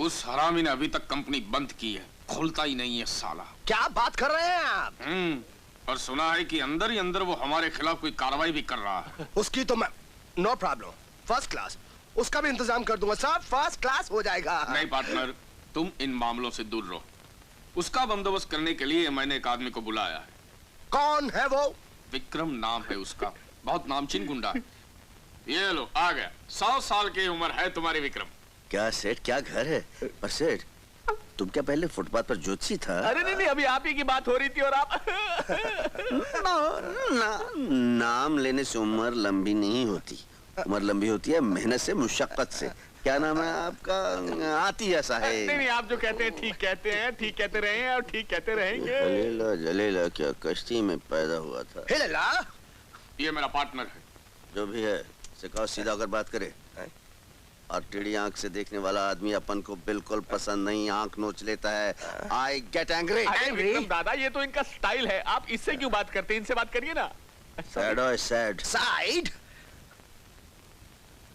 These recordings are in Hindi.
उस हरामी ने अभी तक कंपनी बंद की है, खोलता ही नहीं है साला। क्या बात कर रहे हैं आप? और सुना है कि अंदर ही अंदर वो हमारे खिलाफ कोई कार्रवाई भी कर रहा है। उसकी तो मैं नो प्रॉब्लम, फर्स्ट क्लास, उसका भी इंतजाम कर दूंगा, सब फर्स्ट क्लास हो जाएगा। नहीं पार्टनर, तुम इन मामलों से दूर रहो। उसका बंदोबस्त करने के लिए मैंने एक आदमी को बुलाया है। कौन है वो? विक्रम नाम है उसका, बहुत नामचीन गुंडा है। ये लो आ गया, 100 साल की उम्र है तुम्हारी विक्रम। क्या सेठ, क्या घर है? पर सेठ, तुम क्या पहले फुटपाथ पर ज्योतिषी था? अरे नहीं, अभी आप ही की बात हो रही थी और आप नाम लेने से उम्र लंबी नहीं होती, उम्र लंबी होती है मेहनत से, मुशक्कत से। क्या नाम है आपका? आती ऐसा है। नहीं, आप जो कहते हैं ठीक कहते हैं, ठीक कहते रहे हैं और ठीक कहते रहेंगे। जलेला जलेला क्या कश्ती में पैदा हुआ था? हिलेला, ये मेरा पार्टनर है। जो भी है सिखाओ, सीधा होकर बात करे। और टेढ़ी आंख से देखने वाला आदमी अपन को बिल्कुल पसंद नहीं, आंख नोच लेता है। I get angry. विक्रम दादा, ये तो इनका स्टाइल है, आप इससे क्यों बात करते हैं? इनसे बात करिए ना। सैड और सैड साइड।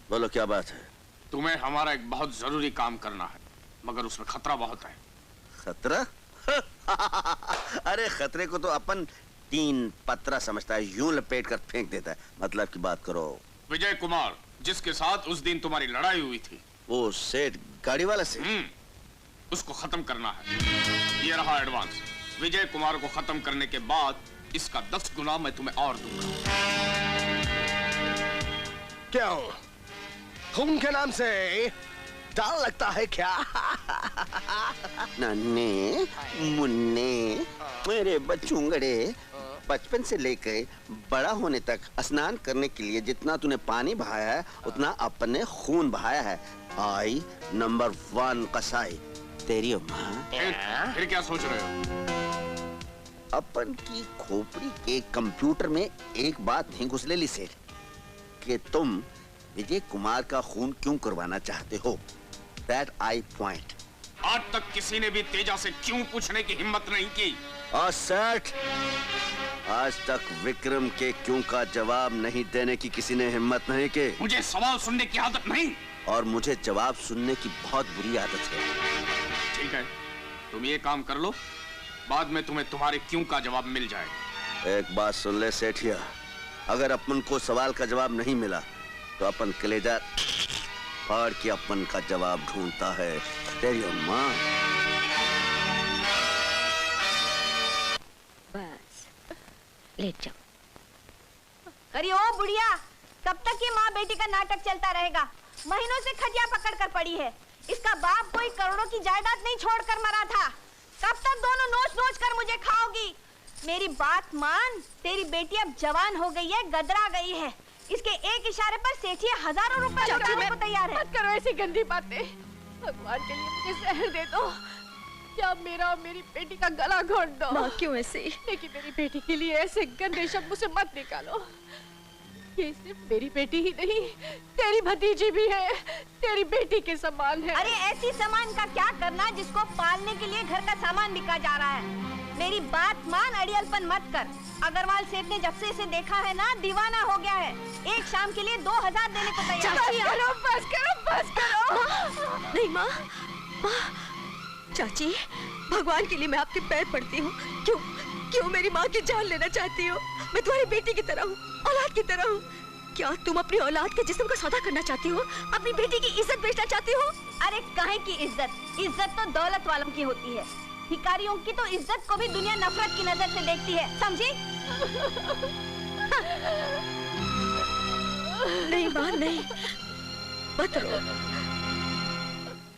बोलो क्या बात है? तुम्हें हमारा एक बहुत जरूरी काम करना है, मगर उसमें खतरा बहुत है। खतरा? अरे खतरे को तो अपन 3 पत्रा समझता है, यूं लपेट कर फेंक देता है। मतलब की बात करो। विजय कुमार, जिसके साथ उस दिन तुम्हारी लड़ाई हुई थी, वो सेठ गाड़ी वाला से? उसको खत्म करना है। ये रहा एडवांस। विजय कुमार को खत्म करने के बाद इसका 10 गुना मैं तुम्हें और दूंगा। क्यों, खून के नाम से डर लगता है क्या? नन्हे मुन्ने मेरे बच्चूंगड़े, बचपन से लेकर बड़ा होने तक स्नान करने के लिए जितना तूने पानी बहाया है, उतना अपने खून बहाया है। आई नंबर 1 कसाई तेरी माँ। फिर क्या सोच रहे हो? अपन की खोपड़ी के कंप्यूटर में एक बात नहीं घुसलेली सेठ, कि तुम विजय कुमार का खून क्यों करवाना चाहते हो। That I point. आज तक किसी ने भी तेजा से क्यों पूछने की हिम्मत नहीं की। और सेठ, आज तक विक्रम के क्यों का जवाब नहीं देने की किसी ने हिम्मत नहीं की। मुझे सवाल सुनने की आदत नहीं, और मुझे जवाब सुनने की बहुत बुरी आदत है। ठीक है, तुम ये काम कर लो, बाद में तुम्हें तुम्हारे क्यों का जवाब मिल जाएगा। एक बात सुन ले सेठिया, अगर अपन को सवाल का जवाब नहीं मिला तो अपन कलेजा फाड़ के अपन का जवाब ढूंढता है। तेरी माँ। बस लेट जाओ। अरे ओ बुढ़िया, कब तक ये माँ बेटी का नाटक चलता रहेगा? महीनों से खटिया पकड़ कर पड़ी है। इसका बाप कोई करोड़ों की जायदाद नहीं छोड़कर मरा था। कब तक दोनों नोच नोच कर मुझे खाओगी? मेरी बात मान, तेरी बेटी अब जवान हो गई है, गदरा गई है। इसके एक इशारे पर सेठिया हजारों रुपए लुटाने को तैयार है। मत करो ऐसी गंदी बातें। भगवान के लिए मुझे जहर दे दो, या मेरा और मेरी बेटी का गला घोट दो। माँ क्यों ऐसे? लेकिन मेरी बेटी के लिए ऐसे गंदे शब्द मुझसे मत निकालो। ये सिर्फ मेरी बेटी ही नहीं, तेरी भतीजी भी है, तेरी बेटी के समान है। अरे ऐसी सामान का क्या करना जिसको पालने के लिए घर का सामान बिका जा रहा है। मेरी बात मान, अड़ियलपन मत कर। अग्रवाल सेठ ने जब से इसे देखा है ना, दीवाना हो गया है। एक शाम के लिए 2000 देने को तैयार है। बस करो, बस करो। नहीं माँ, चाची, भगवान के लिए मैं आपके पैर पड़ती हूँ। क्यों मेरी माँ की जान लेना चाहती हो? मैं तुम्हारी बेटी की तरह हूँ, औलाद की तरह हूँ। क्या तुम अपनी औलाद के जिस्म का सौदा करना चाहती हो? अपनी बेटी की इज्जत बेचना चाहती हो? अरे काहे की इज्जत? इज्जत तो दौलत वालों की होती है। भिखारियों की तो इज्जत को भी दुनिया नफरत की नजर से देखती है, समझी? नहीं माँ नहीं, मत रो।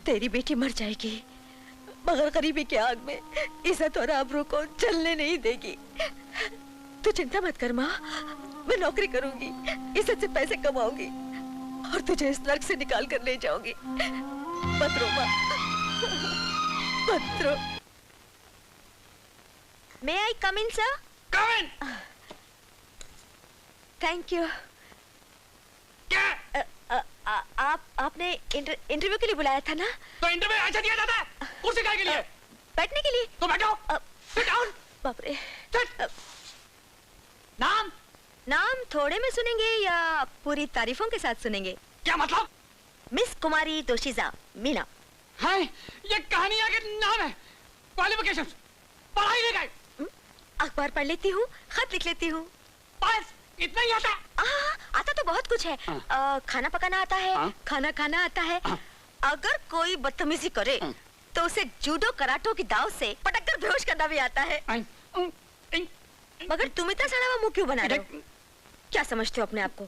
तेरी बेटी मर जाएगी, मगर गरीबी के आग में इज्जत और आबरू को जलने नहीं देगी। तू चिंता मत कर माँ, मैं नौकरी करूंगी, इज्जत से पैसे कमाऊंगी और तुझे इस नर्क से निकाल कर ले जाऊंगी। मत रो माँ, मत रो। May I come in, sir? Come in! Thank you. क्या? आपने इंटरव्यू के लिए बुलाया था ना? तो इंटरव्यू ऐसा दिया जाता है? कुर्सी काहे के लिए? बैठने के लिए। तो बैठो। Sit down. बाप रे। नाम? नाम थोड़े में सुनेंगे या पूरी तारीफों के साथ सुनेंगे? क्या मतलब? मिस कुमारी दोशीजा मीना। है? ये कहानियां के नाम है। क्वालिफिकेशन, पढ़ाई लिखाई। अखबार पढ़ लेती हूँ, खत लिख लेती हूँ। बस इतना ही आता है? आता तो बहुत कुछ है। खाना पकाना आता है, खाना खाना आता है। अगर कोई बदतमीजी करे तो उसे जूडो कराटो की दाव से पटक कर बेहोश करना भी आता है। मगर तुम इतना सड़ा हुआ मुंह क्यों बना रहे हो? क्या समझते हो अपने आप को?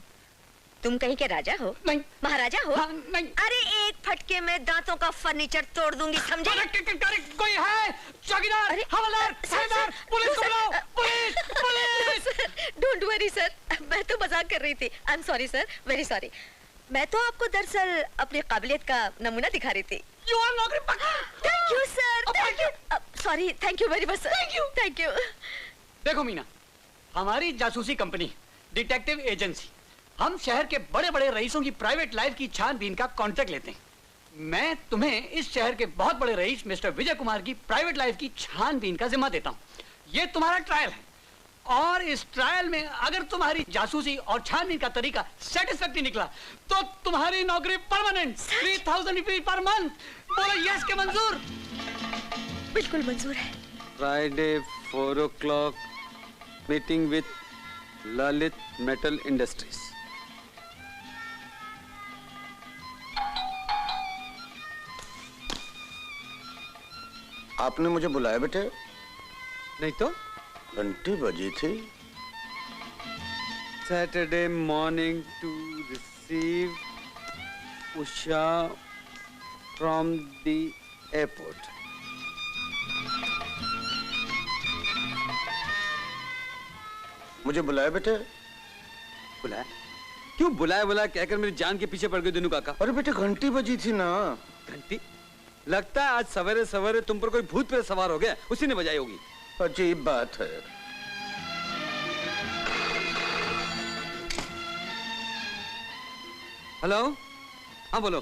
तुम कहीं के राजा हो? नहीं। महाराजा हो? नहीं। अरे एक फटके में दांतों का फर्नीचर तोड़ दूंगी, समझे? कोई है? चौकीदार, हवलदार, थानेदार, पुलिस को बुलाओ, police, police! Don't worry sir, मैं तो मजाक कर रही थी। I am sorry sir, very sorry. मैं तो आपको दरअसल अपनी काबिलियत का नमूना दिखा रही थी। You are नौकरी पक्का। Thank you sir, thank you. Sorry, thank you very much sir. Thank you. देखो मीना, हमारी जासूसी कंपनी डिटेक्टिव एजेंसी, हम शहर के बड़े बड़े रईसों की प्राइवेट लाइफ की छानबीन का कॉन्ट्रैक्ट लेते हैं। मैं तुम्हें इस शहर के बहुत बड़े रईस मिस्टर विजय कुमार की प्राइवेट लाइफ की छानबीन का जिम्मा देता हूँ। ये तुम्हारा ट्रायल है और इस ट्रायल में अगर तुम्हारी जासूसी और छानबीन का तरीका सेटिस्फैक्टरी निकला तो तुम्हारी नौकरी परमानेंट, 3000 रुपीज पर मंथ। बोलो यस के मंजूर? बिल्कुल मंजूर है। Friday 4 o'clock meeting with Lalit Metal Industries. आपने मुझे बुलाया बेटे? नहीं तो घंटी बजी थी। Saturday morning to receive Usha from the airport. मुझे बुलाया बेटे? बुलाया? क्यों बुलाया कहकर मेरी जान के पीछे पड़ गए दिनू काका। अरे बेटे घंटी बजी थी ना। घंटी? लगता है आज सवेरे सवेरे तुम पर कोई भूत प्रेत सवार हो गया, उसी ने बजाई होगी। अजीब बात है। हेलो, हाँ बोलो।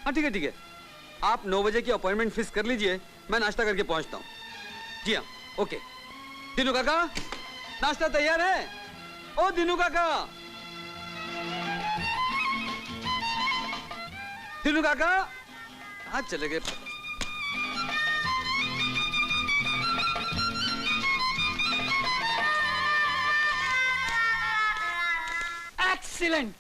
हाँ ठीक है, आप 9 बजे की अपॉइंटमेंट फिक्स कर लीजिए, मैं नाश्ता करके पहुंचता हूँ। जी हाँ, ओके। दिनू काका, नाश्ता तैयार है? ओ दिनू काका, दिनू काका कहाँ चले गए? Excellent,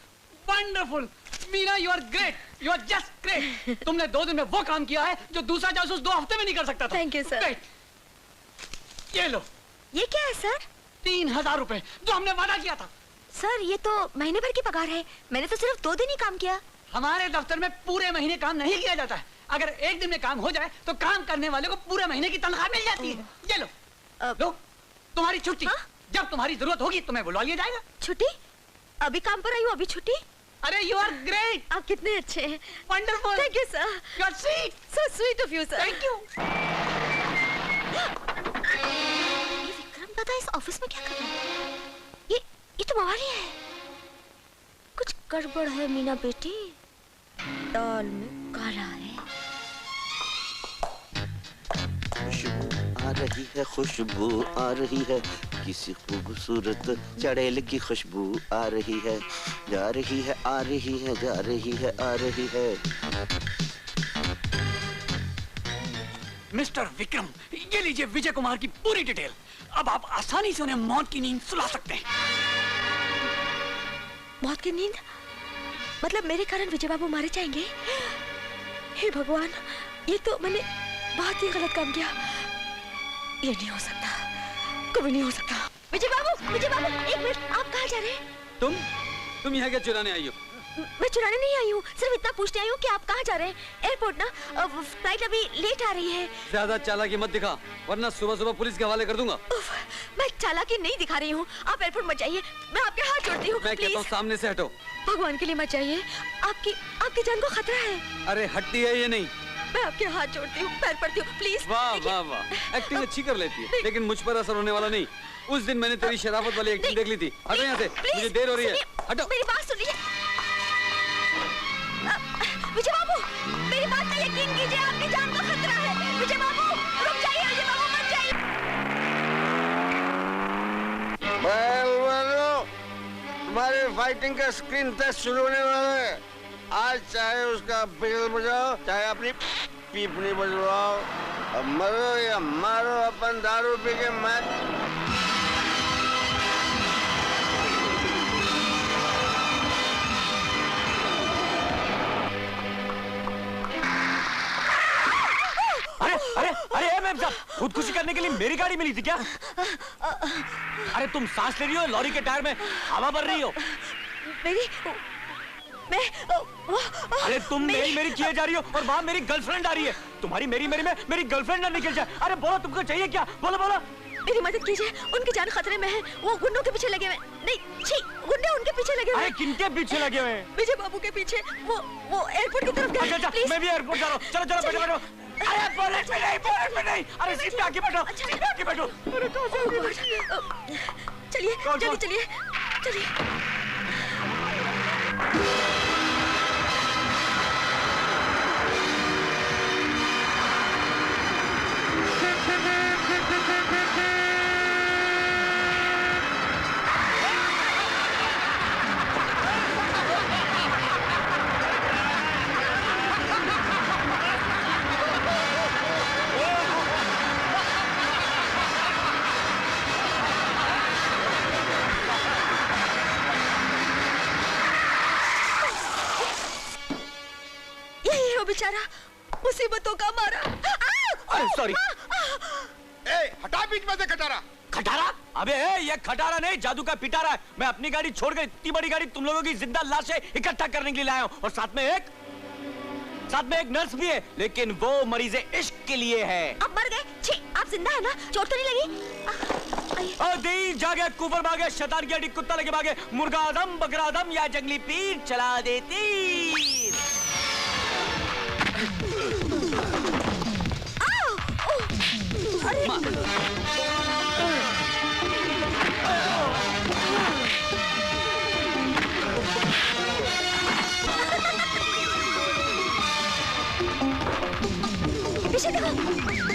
wonderful, Meena you are great, you are just great. तुमने 2 दिन में वो काम किया है जो दूसरा जासूस 2 हफ्ते में नहीं कर सकता था। Thank you sir. Great. ये लो। ये क्या है सर? 3000 रुपए जो हमने वादा किया था। सर ये तो महीने भर की पगार है, मैंने तो सिर्फ 2 दिन ही काम किया। हमारे दफ्तर में पूरे महीने काम नहीं किया जाता है। अगर एक दिन में काम हो जाए तो काम करने वाले को पूरे महीने की तनख्वाह मिल जाती है। ये लो, लो तुम्हारी छुट्टी। हाँ? जब तुम्हारी जरूरत होगी तुम्हें बुला लिया जाएगा। छुट्टी? अभी काम पर आई हूँ, अभी छुट्टी? अरे यू आर ग्रेट, आप कितने अच्छे हैं। Wonderful, thank you sir. You are sweet, so sweet of you sir. Thank you. ये विक्रम दादा इस ऑफिस में क्या कर रहे हैं? ये तो बवाली है। कुछ गड़बड़ है मीना बेटी, दाल में काला है। खुशबू आ रही है, खुशबू आ रही है, किसी खूबसूरत चड़ेल की खुशबू आ रही है, जा रही है, आ रही है, जा रही है, आ रही है। मिस्टर विक्रम, ये लीजिए विजय कुमार की पूरी डिटेल। अब आप आसानी से उन्हें मौत की नींद सुला सकते हैं। मौत की नींद? मतलब मेरे कारण विजय बाबू मारे जाएंगे? हे भगवान, ये तो मैंने बहुत ही गलत काम किया। ये नहीं हो सकता, कभी नहीं हो सकता। विजय बाबू, एक मिनट, आप कहाँ जा रहे हैं? तुम यहाँ क्या चुराने आई हो? मैं चुराने नहीं आई हूँ, सिर्फ इतना पूछने आई हूँ कि आप कहाँ जा रहे हैं। एयरपोर्ट ना, फ्लाइट अभी लेट आ रही है। ज्यादा चालाकी मत दिखा, वरना सुबह सुबह पुलिस के हवाले कर दूंगा। मैं चालाकी नहीं दिखा रही हूँ, आप एयरपोर्ट मत जाइए, मैं आपके हाथ जोड़ती हूँ। मैं कहता हूँ सामने से हटो। भगवान के लिए मत जाइए, आपकी जान को खतरा है। अरे हटती है ये नहीं। मैं आपके हाथ जोड़ती हूँ, पैर पड़ती हूँ, प्लीज। वाह वाह वाह, एक्टिंग अच्छी कर लेती है, लेकिन मुझ पर असर होने वाला नहीं। उस दिन मैंने तेरी शराफत वाली एक्टिंग देख ली थी। हटो यहाँ से, मुझे देर हो रही है। हटो। मेरी बात सुनिए विजय बाबू, मेरी बात पे यकीन कीजिए, आपकी जान का खतरा है। विजय बाबू रुक जाइए, विजय बाबू मत जाइए। तुम्हारे फाइटिंग का स्क्रीन टेस्ट शुरू होने वाला है। आज चाहे उसका बिगल बजाओ, चाहे अपनी पीपनी बजवाओ, अब मरो या मारो, अपन दारू पी के मत। अरे मैम साहब, खुदकुशी करने के लिए मेरी गाड़ी मिली थी क्या? अरे तुम सांस ले रही हो, लॉरी के टायर में हवा भर रही हो। अरे तुम मेरी किए जा रही हो और वहाँ मेरी गर्लफ्रेंड आ रही है। तुम्हारी मेरी में मेरी गर्लफ्रेंड ना निकल जाए। अरे बोलो, तुमको चाहिए क्या? बोलो बोलो। मेरी मदद कीजिए, उनकी जान खतरे में है। वो गुंडों के पीछे लगे हुए। नहीं, छी, गुंडे उनके पीछे लगे हुए। अरे किनके पीछे लगे हुए? विजय बाबू के पीछे। वो एयरपोर्ट की तरफ गए। अच्छा, मैं भी एयरपोर्ट जा रहा हूँ। चलो चलो, बैठो। अरे बोलेट में नहीं। अरे सीट पे आके बैठो, सीट पे आके बैठो। अरे चलिए जल्दी चलिए। बेचारा मुसीबतों का मारा। अरे सॉरी। हटा बीच में से खटारा। खटारा? अबे ये खटारा नहीं, जादू का पिटारा है। मैं अपनी गाड़ी छोड़कर इतनी बड़ी गाड़ी तुम लोगों की जिंदा लाशें इकट्ठा करने के लिए लाया हूँ। और साथ में एक नर्स भी है, लेकिन वो मरीज़े इश्क के लिए है। आप मर गए? छी, आप जिंदा है ना? चोट तो नहीं लगी? दी जागे, कुफर भागे, शैतान की हड्डी कुत्ता लगे भागे, मुर्गा आदम, बकरा आदम या जंगली पीर चला देती। पीछे देखो।